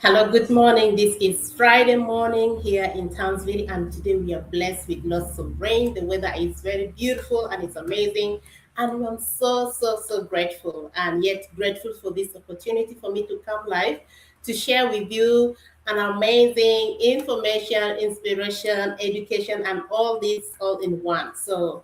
Hello, good morning. This is Friday morning here in Townsville, and today we are blessed with lots of rain. The weather is very beautiful and it's amazing, and I'm so grateful, and yet grateful for this opportunity for me to come live to share with you an amazing information, inspiration, education, and all this all in one. So,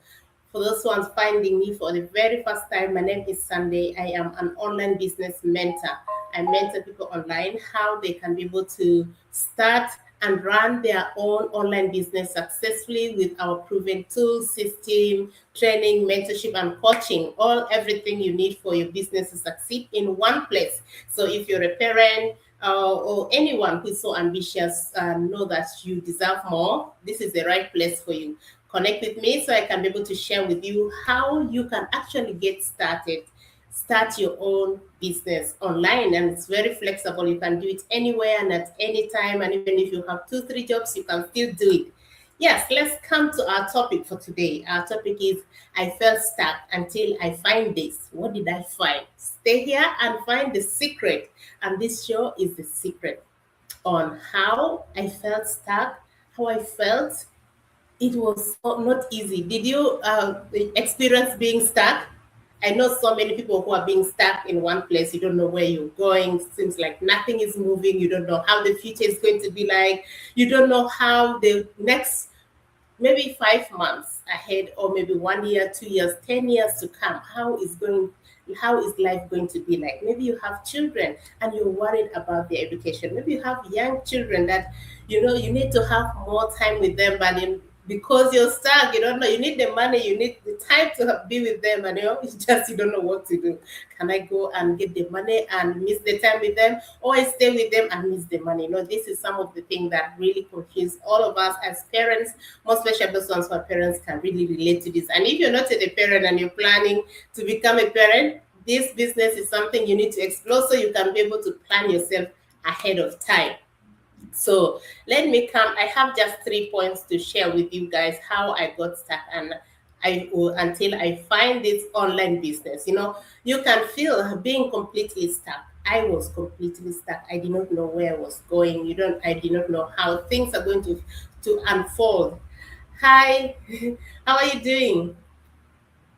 for those ones finding me for the very first time, my name is Sunday. I am an online business mentor. I mentor people online how they can be able to start and run their own online business successfully with our proven tools, system, training, mentorship, and coaching. All everything you need for your business to succeed in one place. So if you're a parent, or anyone who is so ambitious, know that you deserve more. This is the right place for you. Connect with me so I can be able to share with you how you can actually get started. Start your own business online, and it's very flexible. You can do it anywhere and at any time. And even if you have two, three jobs, you can still do it. Yes, let's come to our topic for today. Our topic is I felt stuck until I find this. What did I find? Stay here and find the secret. And this show is the secret on how I felt stuck, how I felt. It was not easy. Did you experience being stuck? I know so many people who are being stuck in one place. You don't know where you're going. Seems like nothing is moving. You don't know how the future is going to be like. You don't know how the next maybe 5 months ahead, or maybe 1 year, 2 years, 10 years to come, how is life going to be like? Maybe you have children and you're worried about their education. Maybe you have young children that you need to have more time with them, but because you're stuck, you don't know, you need the money, you need the time to be with them, and it's just you don't know what to do. Can I go and get the money and miss the time with them, or I stay with them and miss the money? This is some of the things that really confuse all of us as parents. Most especially those ones who are parents can really relate to this. And if you're not a parent and you're planning to become a parent, this business is something you need to explore so you can be able to plan yourself ahead of time. So let me come. I have just 3 points to share with you guys how I got stuck, and until I find this online business. You can feel being completely stuck. I was completely stuck. I did not know where I was going. I did not know how things are going to unfold. Hi, how are you doing?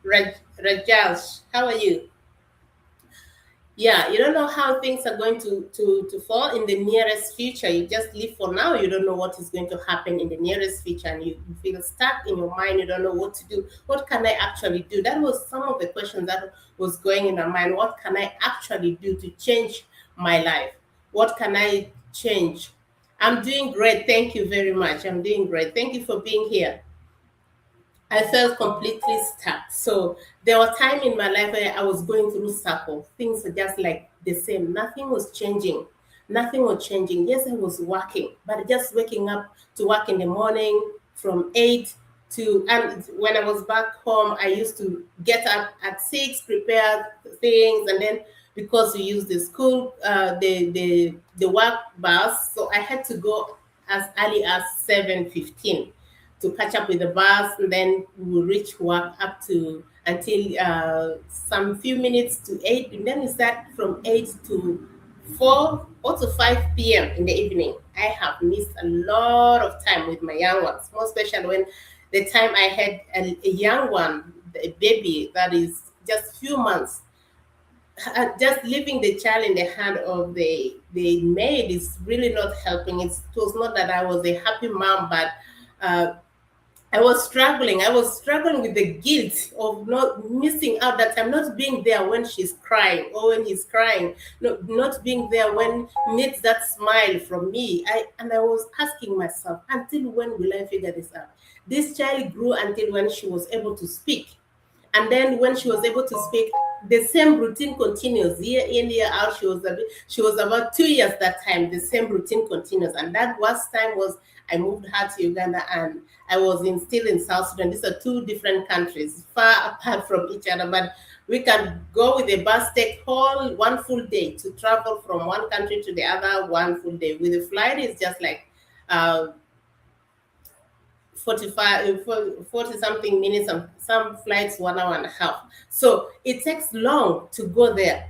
Rajal, how are you? Yeah, you don't know how things are going to fall in the nearest future. You just live for now. You don't know what is going to happen in the nearest future, and you feel stuck in your mind. You don't know what to do. What can I actually do? That was some of the questions that was going in my mind. What can I actually do to change my life? What can I change? I'm doing great. Thank you very much. I'm doing great. Thank you for being here. I felt completely stuck. So there were time in my life where I was going through circle. Things are just like the same. Nothing was changing. Nothing was changing. Yes, I was working, but just waking up to work in the morning from 8 to, and when I was back home, I used to get up at 6, prepare things, and then because we use the school, the work bus, so I had to go as early as 7:15 to catch up with the bus, and then we will reach work up to until some few minutes to 8, and then we start from 8 to 4 or to 5 p.m. in the evening. I have missed a lot of time with my young ones, more especially when the time I had a young one, a baby that is just few months. Just leaving the child in the hand of the maid is really not helping. It was not that I was a happy mom, but uh, I was struggling. I was struggling with the guilt of not missing out, that I'm not being there when she's crying or when he's crying, not being there when he needs that smile from me. I was asking myself, until when will I figure this out? This child grew until when she was able to speak. And then when she was able to speak, the same routine continues year in, year out. She was about 2 years that time. The same routine continues. And that worst time was I moved her to Uganda, and I was still in South Sudan. These are two different countries, far apart from each other. But we can go with a bus, take whole one full day to travel from one country to the other, one full day. With a flight, it's just like uh, 40 something minutes, some flights 1 hour and a half. So it takes long to go there.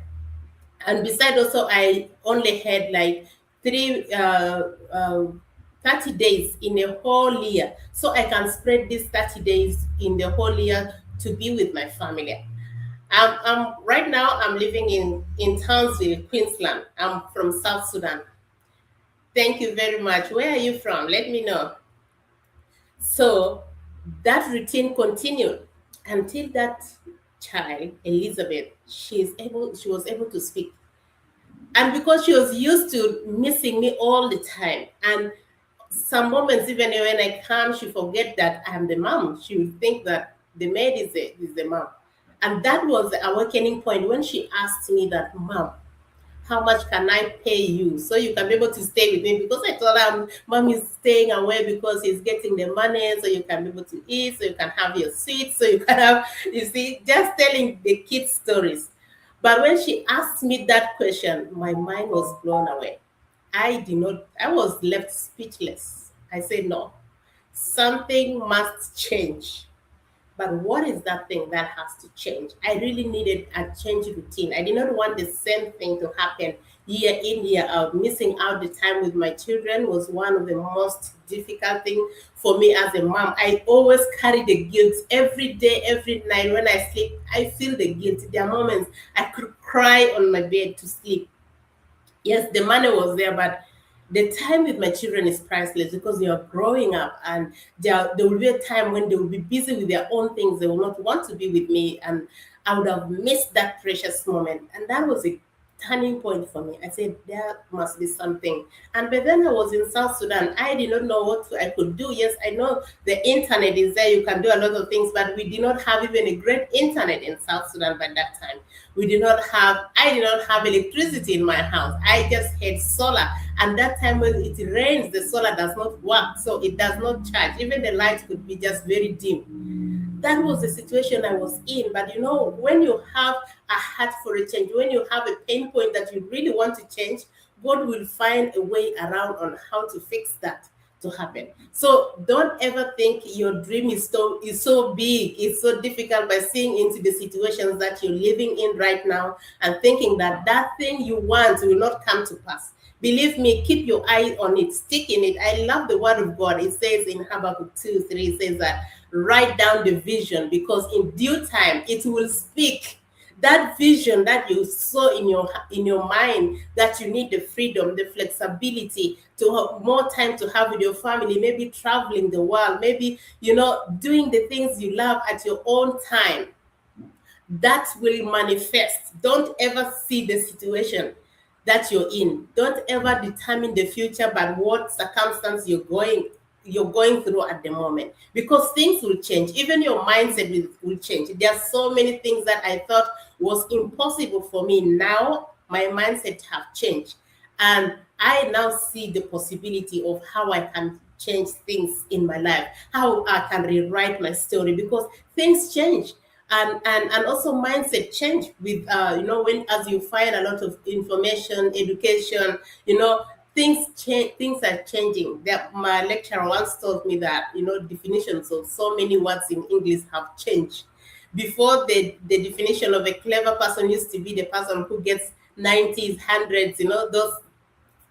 And beside also, I only had like three 30 days in a whole year, so I can spread these 30 days in the whole year to be with my family. Right now I'm living in Townsville, Queensland. I'm from South Sudan. Thank you very much. Where are you from? Let me know. So that routine continued until that child, Elizabeth, she was able to speak. And because she was used to missing me all the time, and some moments even when I come, she forget that I'm the mom. She would think that the maid is the mom. And that was the awakening point when she asked me that, Mom, how much can I pay you so you can be able to stay with me? Because I told her, Mom is staying away because he's getting the money so you can be able to eat, so you can have your sweets, so you can have, you see, just telling the kids stories. But when she asked me that question, my mind was blown away. I was left speechless. I said, no, something must change. But what is that thing that has to change? I really needed a change routine. I did not want the same thing to happen year in, year out. Missing out the time with my children was one of the most difficult thing for me as a mom. I always carry the guilt every day, every night when I sleep. I feel the guilt. There are moments I could cry on my bed to sleep. Yes, the money was there, but the time with my children is priceless because they are growing up, and there will be a time when they will be busy with their own things. They will not want to be with me, and I would have missed that precious moment. And that was a turning point for me. I said there must be something. And by then I was in South Sudan. I did not know I could do. Yes, I know the internet is there. You can do a lot of things, but we did not have even a great internet in South Sudan by that time. I did not have electricity in my house. I just had solar. And that time when it rains, the solar does not work. So it does not charge. Even the light could be just very dim. That was the situation I was in. But when you have a heart for a change, when you have a pain point that you really want to change, God will find a way around on how to fix that to happen. So don't ever think your dream is so big, it's so difficult by seeing into the situations that you're living in right now and thinking that that thing you want will not come to pass. Believe me, keep your eye on it, stick in it. I love the word of God. It says in Habakkuk 2:3, it says that write down the vision because in due time it will speak. That vision that you saw in your mind, that you need the freedom, the flexibility to have more time to have with your family, maybe traveling the world, maybe doing the things you love at your own time, that will manifest. Don't ever see the situation that you're in. Don't ever determine the future by what circumstance you're going through at the moment, because things will change. Even your mindset will change. There are so many things that I thought was impossible for me. Now my mindset have changed, and I now see the possibility of how I can change things in my life, how I can rewrite my story, because things change. And also mindset change with when as you find a lot of information, education, things change, things are changing. That my lecturer once told me that definitions of so many words in English have changed. Before, the definition of a clever person used to be the person who gets 90s, hundreds, those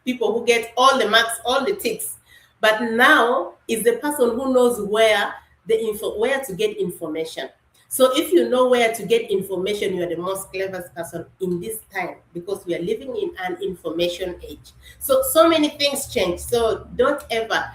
people who get all the marks, all the ticks. But now is the person who knows where to get information. So if you know where to get information, you are the most cleverest person in this time, because we are living in an information age. So many things change. So don't ever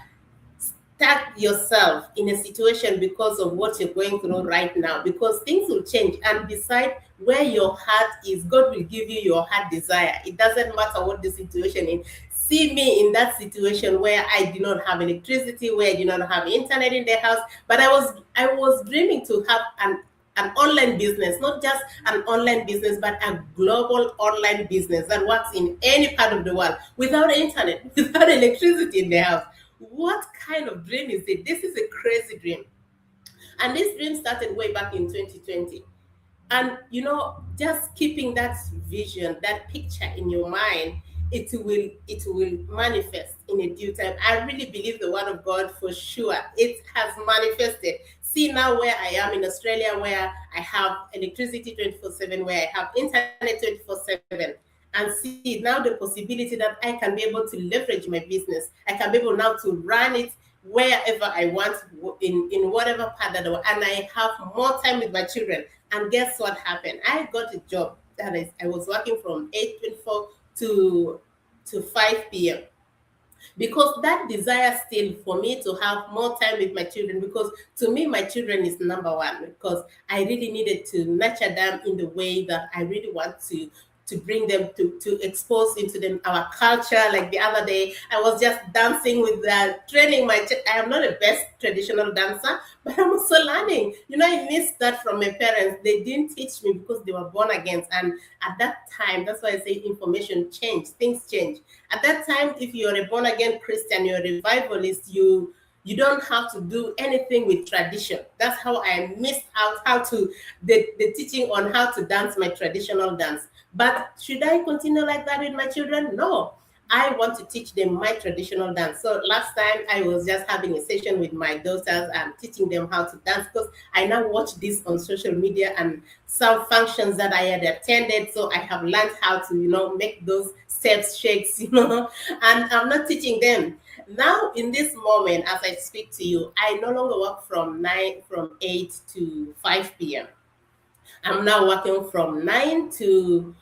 stuck yourself in a situation because of what you're going through right now, because things will change. And decide where your heart is. God will give you your heart desire. It doesn't matter what the situation is. See me in that situation where I did not have electricity, where I did not have internet in the house, but I was dreaming to have an online business, not just an online business, but a global online business that works in any part of the world, without internet, without electricity in the house. What kind of dream is it? This is a crazy dream. And this dream started way back in 2020. And just keeping that vision, that picture in your mind, it will manifest in a due time. I really believe the word of God for sure. It has manifested. See now where I am in Australia, where I have electricity 24/7, where I have internet 24/7. and see now the possibility that I can be able to leverage my business. I can be able now to run it wherever I want, in whatever part that I want, and I have more time with my children. And guess what happened? I got a job that is, I was working from 8:24 to 5 p.m., because that desire still for me to have more time with my children, because to me my children is number one, because I really needed to nurture them in the way that I really want to bring them to expose into them our culture. Like the other day I was just dancing with training I am not a best traditional dancer, but I'm also learning. I missed that from my parents. They didn't teach me because they were born again, and at that time, that's why I say information change, things change. At that time, if you're a born again Christian, you're a revivalist, you don't have to do anything with tradition. That's how I missed out how to the teaching on how to dance my traditional dance. But should I continue like that with my children? No. I want to teach them my traditional dance. So last time I was just having a session with my daughters and teaching them how to dance, because I now watch this on social media and some functions that I had attended. So I have learned how to, make those steps, shakes, and I'm not teaching them. Now in this moment, as I speak to you, I no longer work from 8 to 5 p.m. I'm now working from 9 to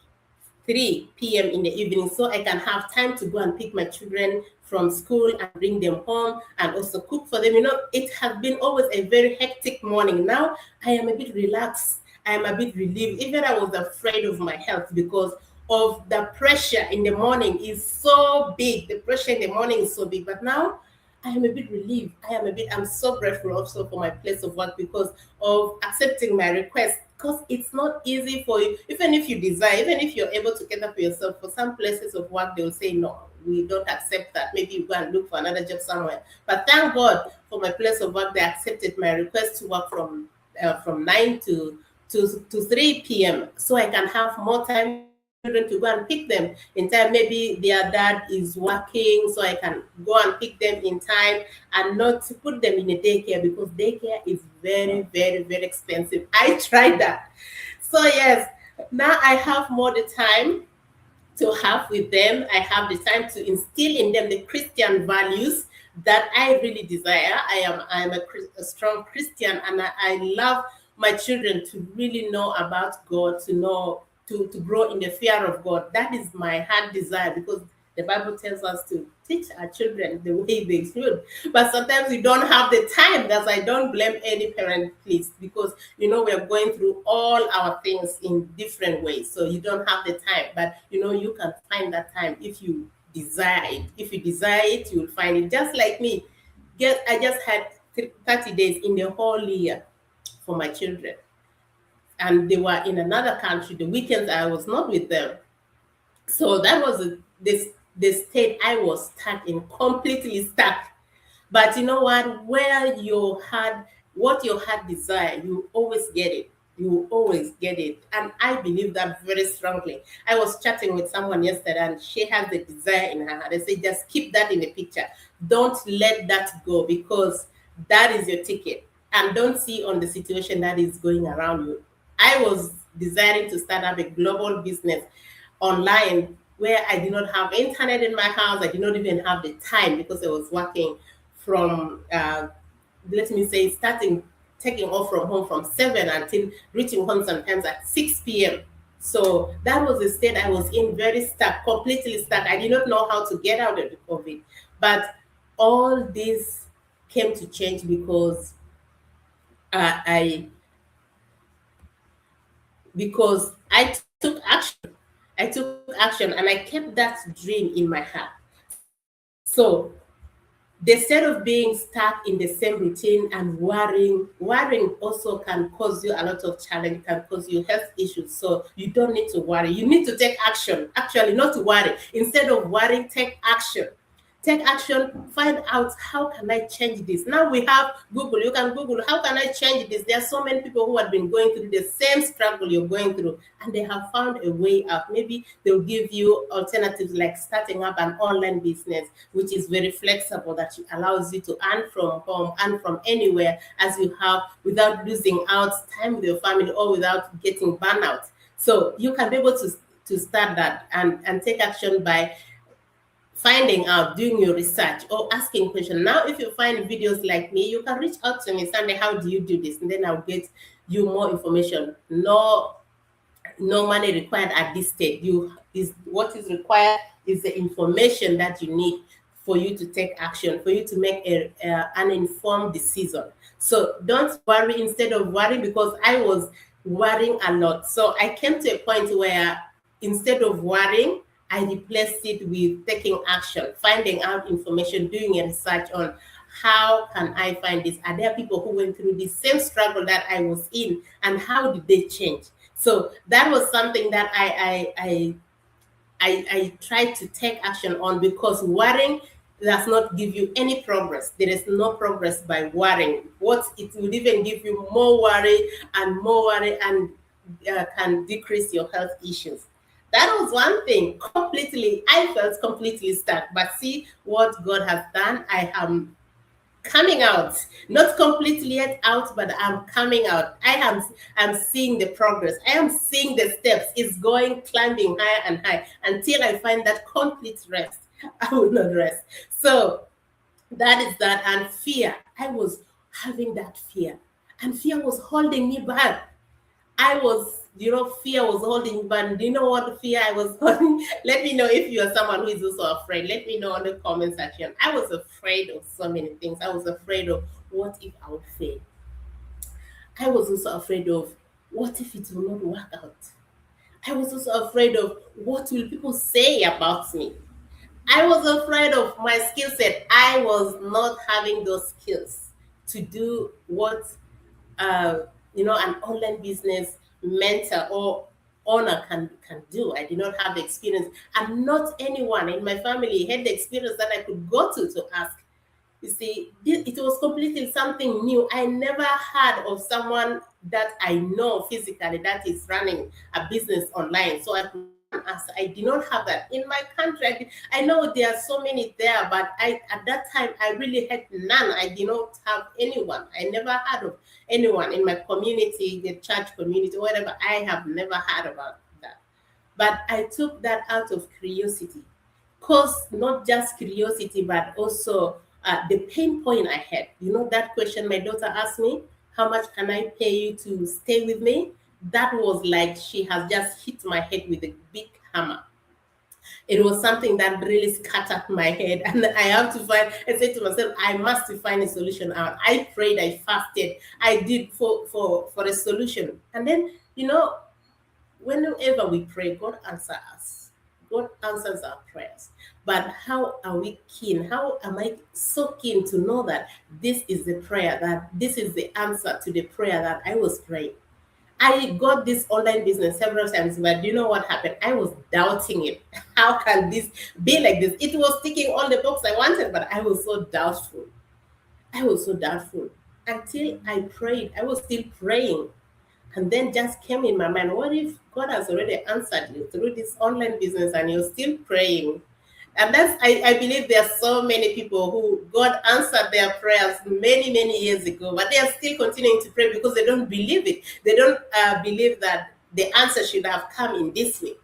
3 p.m. in the evening, so I can have time to go and pick my children from school and bring them home and also cook for them. It has been always a very hectic morning. Now I am a bit relaxed. I am a bit relieved. Even I was afraid of my health because of the pressure in the morning is so big. The pressure in the morning is so big. But now I am a bit relieved. I'm so grateful also for my place of work because of accepting my request. Because it's not easy for you, even if you desire, even if you're able to get up for yourself. For some places of work, they'll say, no, we don't accept that. Maybe you go and look for another job somewhere. But thank God for my place of work, they accepted my request to work from 9 to 3 p.m. So I can have more time with my children to go and pick them in time. Maybe their dad is working, so I can go and pick them in time and not to put them in a daycare, because daycare is very, very, very expensive. I tried that. So yes, now I have more the time to have with them. I have the time to instill in them the Christian values that I really desire. I am a strong Christian, and I love my children to really know about God, to know to grow in the fear of God. That is my heart desire, because the Bible tells us to teach our children the way they should. But sometimes we don't have the time. That's I don't blame any parent, please, because we are going through all our things in different ways. So you don't have the time. But you can find that time if you desire it. If you desire it, you'll find it. Just like me. I just had 30 days in the whole year for my children. And they were in another country. The weekends I was not with them. So that was this the state I was stuck in, completely stuck. But you know what? What your heart desire, you always get it. You will always get it. And I believe that very strongly. I was chatting with someone yesterday and she has the desire in her heart. I said, just keep that in the picture. Don't let that go, because that is your ticket. And don't see on the situation that is going around you. I was desiring to start up a global business online, where I did not have internet in my house. I did not even have the time, because I was working from, let me say, taking off from home from 7 until reaching home sometimes at 6 p.m. So that was the state I was in, very stuck, completely stuck. I did not know how to get out of it. But all this came to change because I took action. I took action and I kept that dream in my heart. So instead of being stuck in the same routine and worrying also can cause you a lot of challenge, can cause you health issues. So you don't need to worry. You need to take action. Actually, not to worry. Instead of worrying, take action. Take action, find out how can I change this. Now we have Google. You can Google, how can I change this? There are so many people who have been going through the same struggle you're going through, and they have found a way out. Maybe they'll give you alternatives like starting up an online business, which is very flexible, that allows you to earn from home and from anywhere as you have, without losing out time with your family or without getting burnout. So you can be able to to start that and take action by finding out, doing your research, or asking questions. Now, if you find videos like me, you can reach out to me, Sunday, how do you do this? And then I'll get you more information. No money required at this stage. You is what is required is the information that you need for you to take action, for you to make an informed decision. So don't worry. Instead of worrying, because I was worrying a lot, so I came to a point where instead of worrying, I replaced it with taking action, finding out information, doing a research on how can I find this? Are there people who went through the same struggle that I was in, and how did they change? So that was something that I tried to take action on, because worrying does not give you any progress. There is no progress by worrying. What it would even give you more worry and more worry, and can decrease your health issues. That was one thing. Completely, I felt completely stuck. But see what God has done. I am coming out, not completely yet out, but I'm coming out. I'm seeing the progress. I am seeing the steps. It's going climbing higher and higher until I find that complete rest. I will not rest. So that is that. And fear, I was having that fear, and fear was holding me back. I was, fear was holding me back. Do you know what fear I was holding? Let me know if you are someone who is also afraid. Let me know on the comment section. I was afraid of so many things. I was afraid of what if I would fail. I was also afraid of what if it will not work out. I was also afraid of what will people say about me. I was afraid of my skill set. I was not having those skills to do what uh, an online business mentor or owner can do. I did not have the experience, and not anyone in my family had the experience that I could go to ask. You see, it was completely something new. I never heard of someone that I know physically that is running a business online. So I could go and ask. I did not have that in my country. I know there are so many there, but at that time I really had none. I did not have anyone. I never heard of anyone in my community, the church community, whatever. I have never heard about that. But I took that out of curiosity, cause not just curiosity, but also the pain point I had. That question my daughter asked me, how much can I pay you to stay with me? That was like she has just hit my head with a big hammer. It was something that really scattered my head, and I have to find. I said to myself, I must find a solution out. I prayed, I fasted, I did for a solution, and then whenever we pray, God answers us. God answers our prayers. But how are we keen? How am I so keen to know that this is the prayer, that this is the answer to the prayer that I was praying? I got this online business several times, but do you know what happened? I was doubting it. How can this be like this? It was ticking all the boxes I wanted, but I was so doubtful. I was so doubtful until I prayed. I was still praying. And then just came in my mind, what if God has already answered you through this online business and you're still praying? And I believe there are so many people who God answered their prayers many, many years ago, but they are still continuing to pray because they don't believe it. They don't believe that the answer should have come in this way.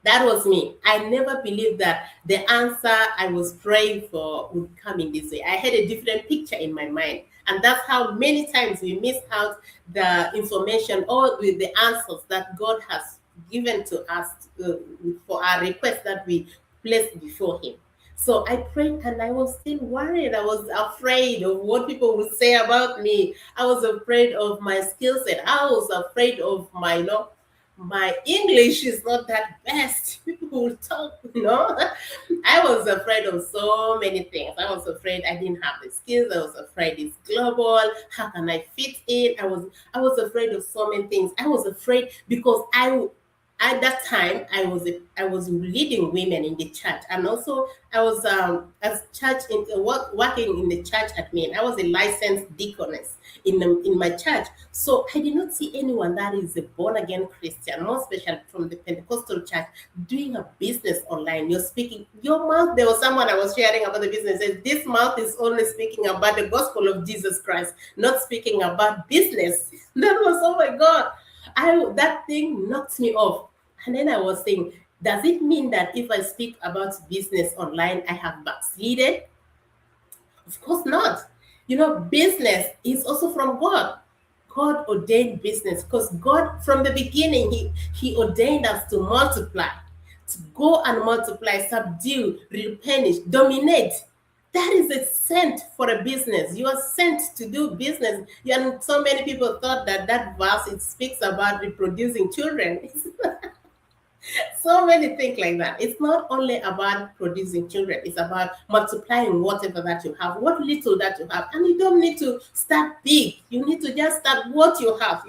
That was me. I never believed that the answer I was praying for would come in this way. I had a different picture in my mind. And that's how many times we miss out the information or with the answers that God has given to us for our request that we placed before Him. So I prayed and I was still worried. I was afraid of what people would say about me. I was afraid of my skill set. I was afraid of my English is not that best. People will talk. I was afraid of so many things. I was afraid I didn't have the skills. I was afraid it's global. How can I fit in? I was afraid of so many things. I was afraid because at that time I was leading women in the church, and also I was as church working in the church admin. I was a licensed deaconess in my church, so I did not see anyone that is a born again Christian, more especially from the Pentecostal church, doing a business online. You're speaking your mouth. There was someone I was sharing about the business. Said, this mouth is only speaking about the gospel of Jesus Christ, not speaking about business. That was, oh my God. That thing knocked me off. And then I was saying, does it mean that if I speak about business online, I have backslided? Of course not. Business is also from God. God ordained business because God, from the beginning, He ordained us to multiply, to go and multiply, subdue, replenish, dominate. That is a sent for a business. You are sent to do business. And so many people thought that that verse it speaks about reproducing children. So many things like that. It's not only about producing children, it's about multiplying whatever that you have, what little that you have. And you don't need to start big. You need to just start what you have.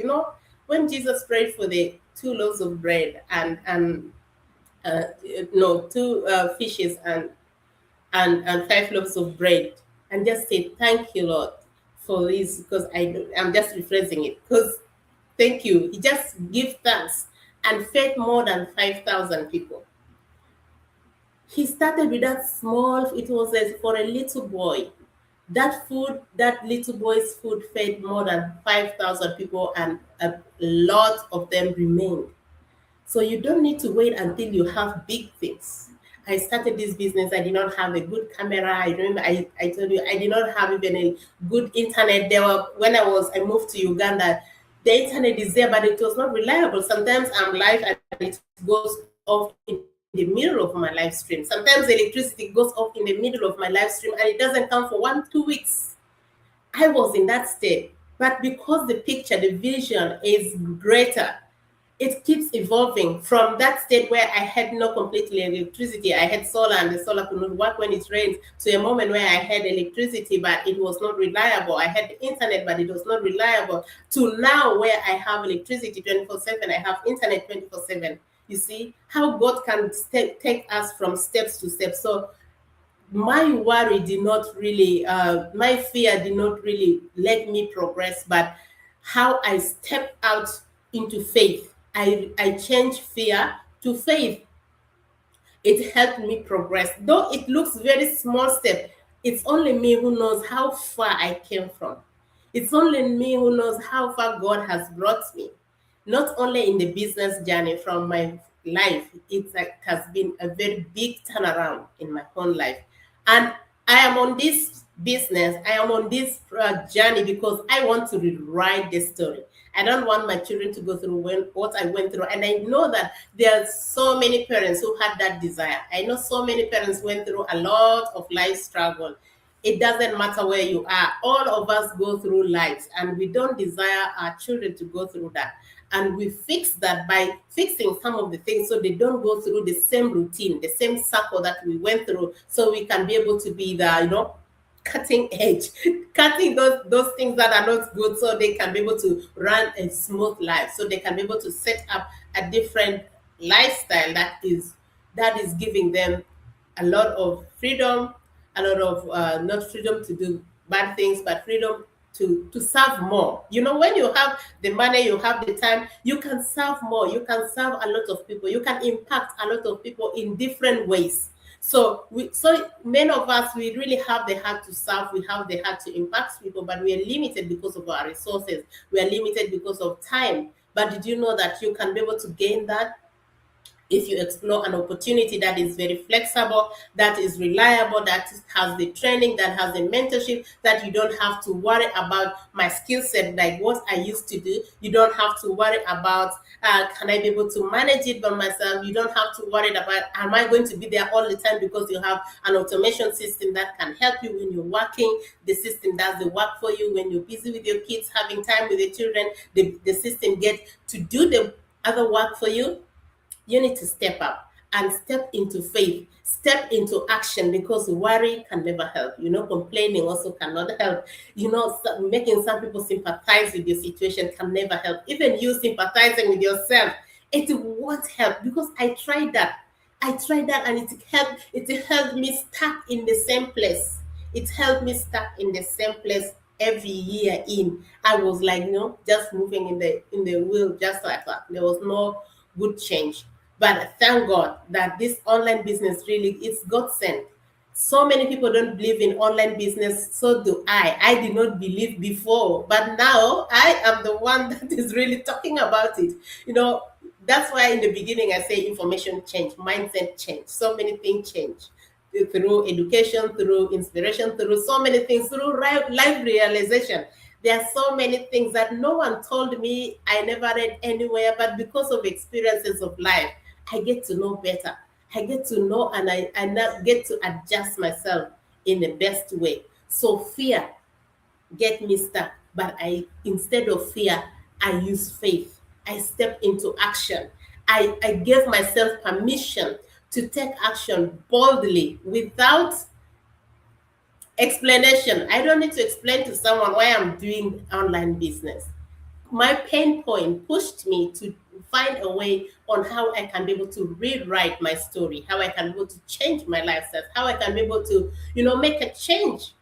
When Jesus prayed for the 2 loaves of bread and uh, no, two fishes and 5 loaves of bread, and just say, "Thank you, Lord, for this," because I'm just rephrasing it. Because thank you. He just give thanks and fed more than 5,000 people. He started with that small, it was for a little boy. That food, that little boy's food fed more than 5,000 people, and a lot of them remained. So you don't need to wait until you have big things. I started this business. I did not have a good camera. I remember I told you I did not have even a good internet. There were when I moved to Uganda, the internet is there, but it was not reliable. Sometimes I'm live and it goes off in the middle of my live stream. Sometimes the electricity goes off in the middle of my live stream and it doesn't come for 1, 2 weeks. I was in that state. But because the picture, the vision is greater, it keeps evolving from that state where I had no completely electricity. I had solar and the solar could not work when it rains, to a moment where I had electricity, but it was not reliable. I had the internet, but it was not reliable. To now where I have electricity 24/7, I have internet 24/7. You see how God can take us from steps to steps. So my worry did not really, my fear did not really let me progress, but how I stepped out into faith. I changed fear to faith. It helped me progress. Though it looks very small step, it's only me who knows how far I came from. It's only me who knows how far God has brought me. Not only in the business journey from my life, has been a very big turnaround in my own life. And I am on this business, I am on this journey because I want to rewrite the story. I don't want my children to go through what I went through. And I know that there are so many parents who had that desire. I know so many parents went through a lot of life struggle. It doesn't matter where you are. All of us go through lives, and we don't desire our children to go through that. And we fix that by fixing some of the things so they don't go through the same routine, the same circle that we went through, so we can be able to be the, cutting edge, cutting those things that are not good, so they can be able to run a smooth life, so they can be able to set up a different lifestyle that is giving them a lot of freedom, a lot of not freedom to do bad things, but freedom to serve more. When you have the money, you have the time, you can serve more, you can serve a lot of people, you can impact a lot of people in different ways. So many of us, we really have the heart to serve, we have the heart to impact people, but we are limited because of our resources, we are limited because of time. But did you know that you can be able to gain that if you explore an opportunity that is very flexible, that is reliable, that has the training, that has the mentorship, that you don't have to worry about my skill set, like what I used to do. You don't have to worry about, can I be able to manage it by myself? You don't have to worry about, am I going to be there all the time, because you have an automation system that can help you when you're working. The system does the work for you when you're busy with your kids, having time with the children. The system gets to do the other work for you. You need to step up and step into faith, step into action, because worry can never help. Complaining also cannot help. Making some people sympathize with your situation can never help. Even you sympathizing with yourself, it won't help, because I tried that. And it helped me stuck in the same place. It helped me stuck in the same place every year in. I was like, just moving in the wheel, just like that. There was no good change. But thank God that this online business really, it's God sent. So many people don't believe in online business. So do I. I did not believe before, but now I am the one that is really talking about it. That's why in the beginning I say information change, mindset change, so many things change through education, through inspiration, through so many things, through life realization. There are so many things that no one told me, I never read anywhere, but because of experiences of life, I get to know better. I get to know, and I now get to adjust myself in the best way. So fear get me stuck, but I, instead of fear, I use faith. I step into action. I gave myself permission to take action boldly without explanation. I don't need to explain to someone why I'm doing online business. My pain point pushed me to find a way on how I can be able to rewrite my story, how I can be able to change my lifestyle, how I can be able to, make a change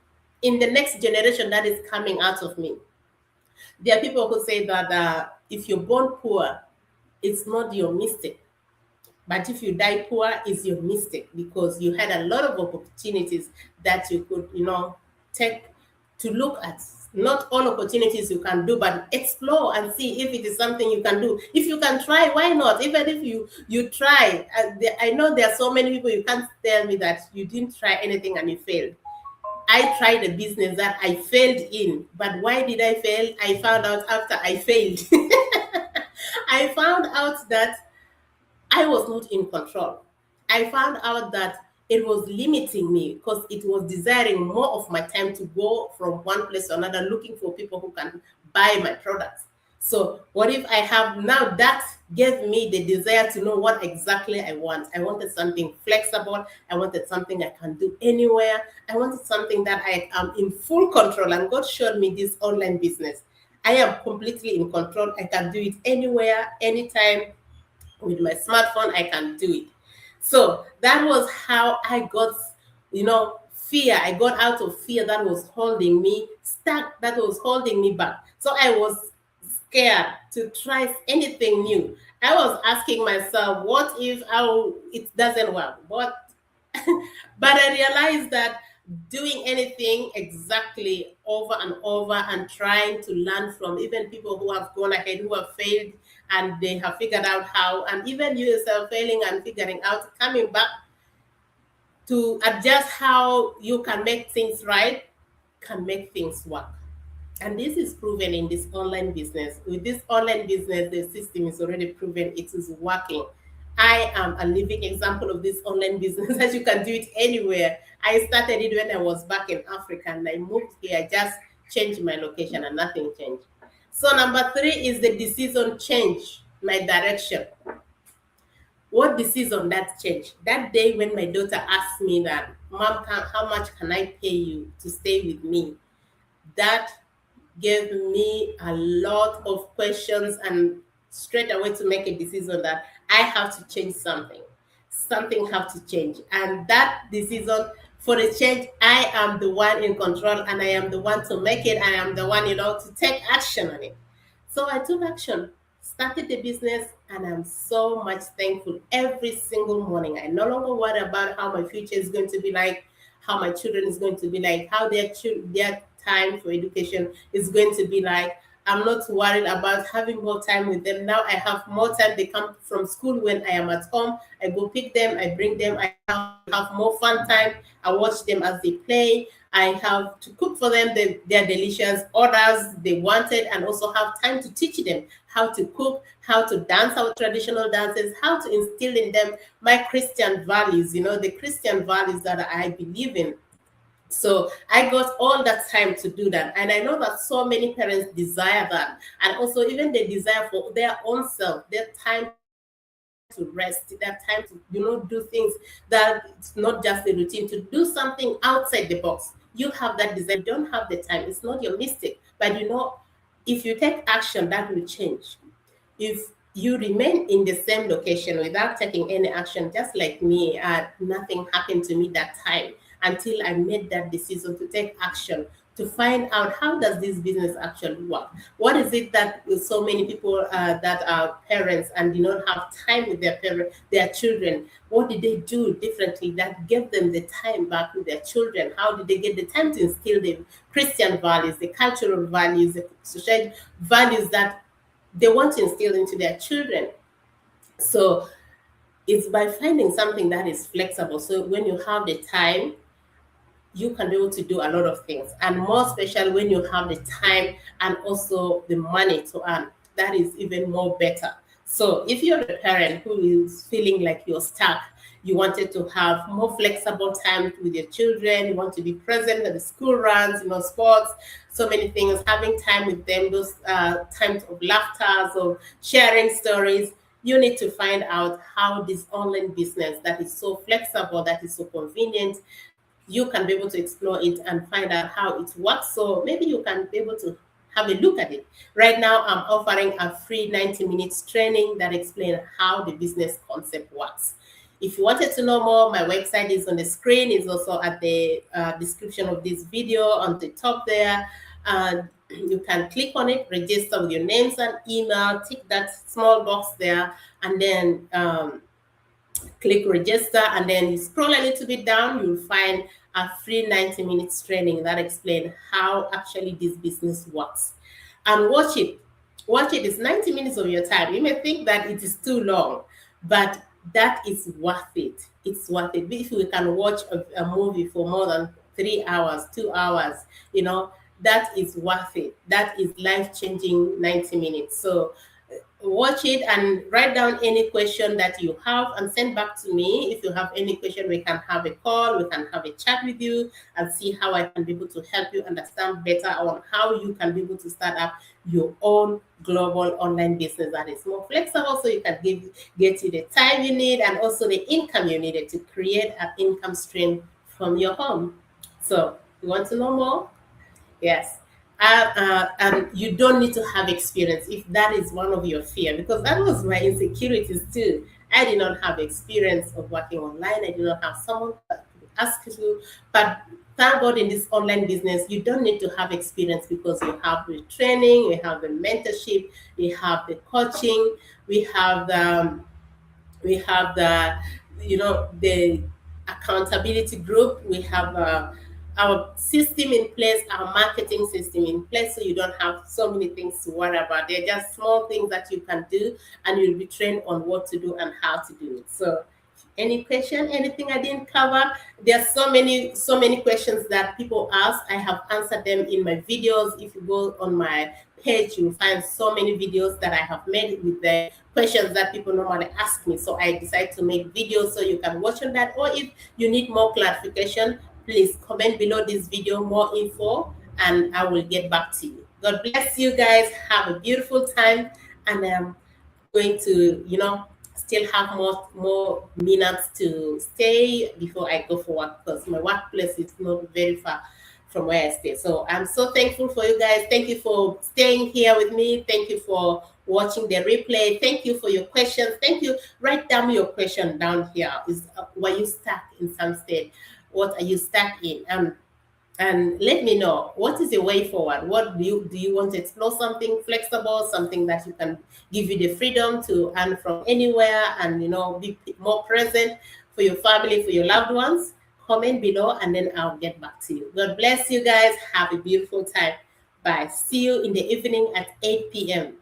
in the next generation that is coming out of me. There are people who say that if you're born poor, it's not your mistake. But if you die poor, it's your mistake because you had a lot of opportunities that you could, take to look at. Not all opportunities you can do, but explore and see if it is something you can do. If you can try, why not? Even if you try, I know there are so many people, you can't tell me that you didn't try anything and you failed. I tried a business that I failed in, but why did I fail? I found out after I failed. I found out that I was not in control. I found out that it was limiting me because it was desiring more of my time to go from one place to another looking for people who can buy my products. So, what if I have now that gave me the desire to know what exactly I want? I wanted something flexible. I wanted something I can do anywhere. I wanted something that I am in full control. And God showed me this online business. I am completely in control. I can do it anywhere, anytime with my smartphone. I can do it. So that was how I got, fear. I got out of fear that was holding me stuck, that was holding me back. So I was scared to try anything new. I was asking myself, what if it doesn't work? But I realized that doing anything exactly over and over and trying to learn from even people who have gone ahead, who have failed, and they have figured out how, and even you yourself failing and figuring out, coming back to adjust how you can make things right, can make things work. And this is proven in this online business. With this online business, the system is already proven it is working. I am a living example of this online business that you can do it anywhere. I started it when I was back in Africa and I moved here. I just changed my location and nothing changed. So number three is the decision change my direction. What decision that changed? That day when my daughter asked me that, Mom, how much can I pay you to stay with me? That gave me a lot of questions and straight away to make a decision that I have to change something. Something have to change. And that decision for the change, I am the one in control and I am the one to make it. I am the one, to take action on it. So I took action, started the business, and I'm so much thankful every single morning. I no longer worry about how my future is going to be like, how my children is going to be like, how their time for education is going to be like. I'm not worried about having more time with them. Now I have more time. They come from school when I am at home. I go pick them, I bring them, I have more fun time. I watch them as they play. I have to cook for them their delicious orders they wanted, and also have time to teach them how to cook, how to dance our traditional dances, how to instill in them my Christian values, the Christian values that I believe in. So I got all that time to do that. And I know that so many parents desire that. And also even the desire for their own self, their time to rest, their time to, do things that it's not just a routine, to do something outside the box. You have that desire, you don't have the time. It's not your mistake. But if you take action, that will change. If you remain in the same location without taking any action, just like me, nothing happened to me that time until I made that decision to take action, to find out how does this business actually work. What is it that so many people that are parents and do not have time with their children? What did they do differently that gave them the time back with their children? How did they get the time to instill the Christian values, the cultural values, the social values that they want to instill into their children? So it's by finding something that is flexible. So when you have the time, you can be able to do a lot of things, and more especially when you have the time and also the money to earn, that is even more better. So if you're a parent who is feeling like you're stuck, you wanted to have more flexible time with your children, you want to be present at the school runs, sports, so many things, having time with them, those times of laughter, of sharing stories, you need to find out how this online business that is so flexible, that is so convenient, you can be able to explore it and find out how it works. So maybe you can be able to have a look at it. Right now, I'm offering a free 90 minutes training that explains how the business concept works. If you wanted to know more, my website is on the screen, is also at the description of this video on the top there. And you can click on it, register with your names and email, tick that small box there, and then click register, and then you scroll a little bit down, you'll find a free 90 minutes training that explains how actually this business works. And watch it. Watch it. It's 90 minutes of your time. You may think that it is too long, but that is worth it. It's worth it. If you can watch a movie for more than 3 hours, 2 hours, that is worth it. That is life changing 90 minutes. So watch it and write down any question that you have and send back to me. If you have any question, we can have a call, we can have a chat with you and see how I can be able to help you understand better on how you can be able to start up your own global online business that is more flexible, so you can get you the time you need and also the income you needed to create an income stream from your home. So you want to know more? Yes. And you don't need to have experience if that is one of your fear, because that was my insecurities too. I did not have experience of working online. I did not have someone to ask to. But thank God in this online business, you don't need to have experience because we have the training, we have the mentorship, we have the coaching, we have the accountability group, we have our system in place, our marketing system in place, so you don't have so many things to worry about. They're just small things that you can do, and you'll be trained on what to do and how to do it. So any question, anything I didn't cover? There are so many questions that people ask. I have answered them in my videos. If you go on my page, you'll find so many videos that I have made with the questions that people normally ask me. So I decided to make videos so you can watch on that. Or if you need more clarification, please comment below this video more info, and I will get back to you. God bless you guys. Have a beautiful time, and I'm going to, still have more minutes to stay before I go for work, because my workplace is not very far from where I stay. So I'm so thankful for you guys. Thank you for staying here with me. Thank you for watching the replay. Thank you for your questions. Thank you. Write down your question down here. Is were you stuck in some state? What are you stuck in? And let me know, what is the way forward. What do you want to explore? Something flexible, something that you can give you the freedom to earn from anywhere, and be more present for your family, for your loved ones? Comment below, and then I'll get back to you. God bless you guys. Have a beautiful time. Bye. See you in the evening at 8 p.m.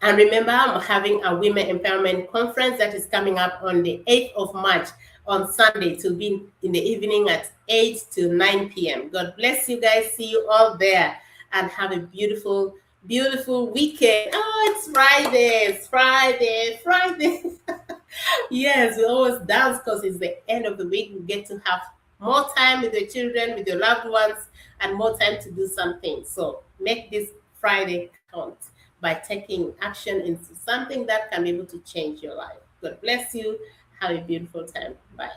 And remember, I'm having a Women Empowerment Conference that is coming up on the 8th of March on Sunday, to be in the evening at 8 to 9 p.m. God bless you guys. See you all there, and have a beautiful, beautiful weekend. Oh, it's Friday. It's Friday. Friday. Yes, we always dance because it's the end of the week. We get to have more time with your children, with your loved ones, and more time to do something. So make this Friday count by taking action into something that can be able to change your life. God bless you. Have a beautiful time. Bye.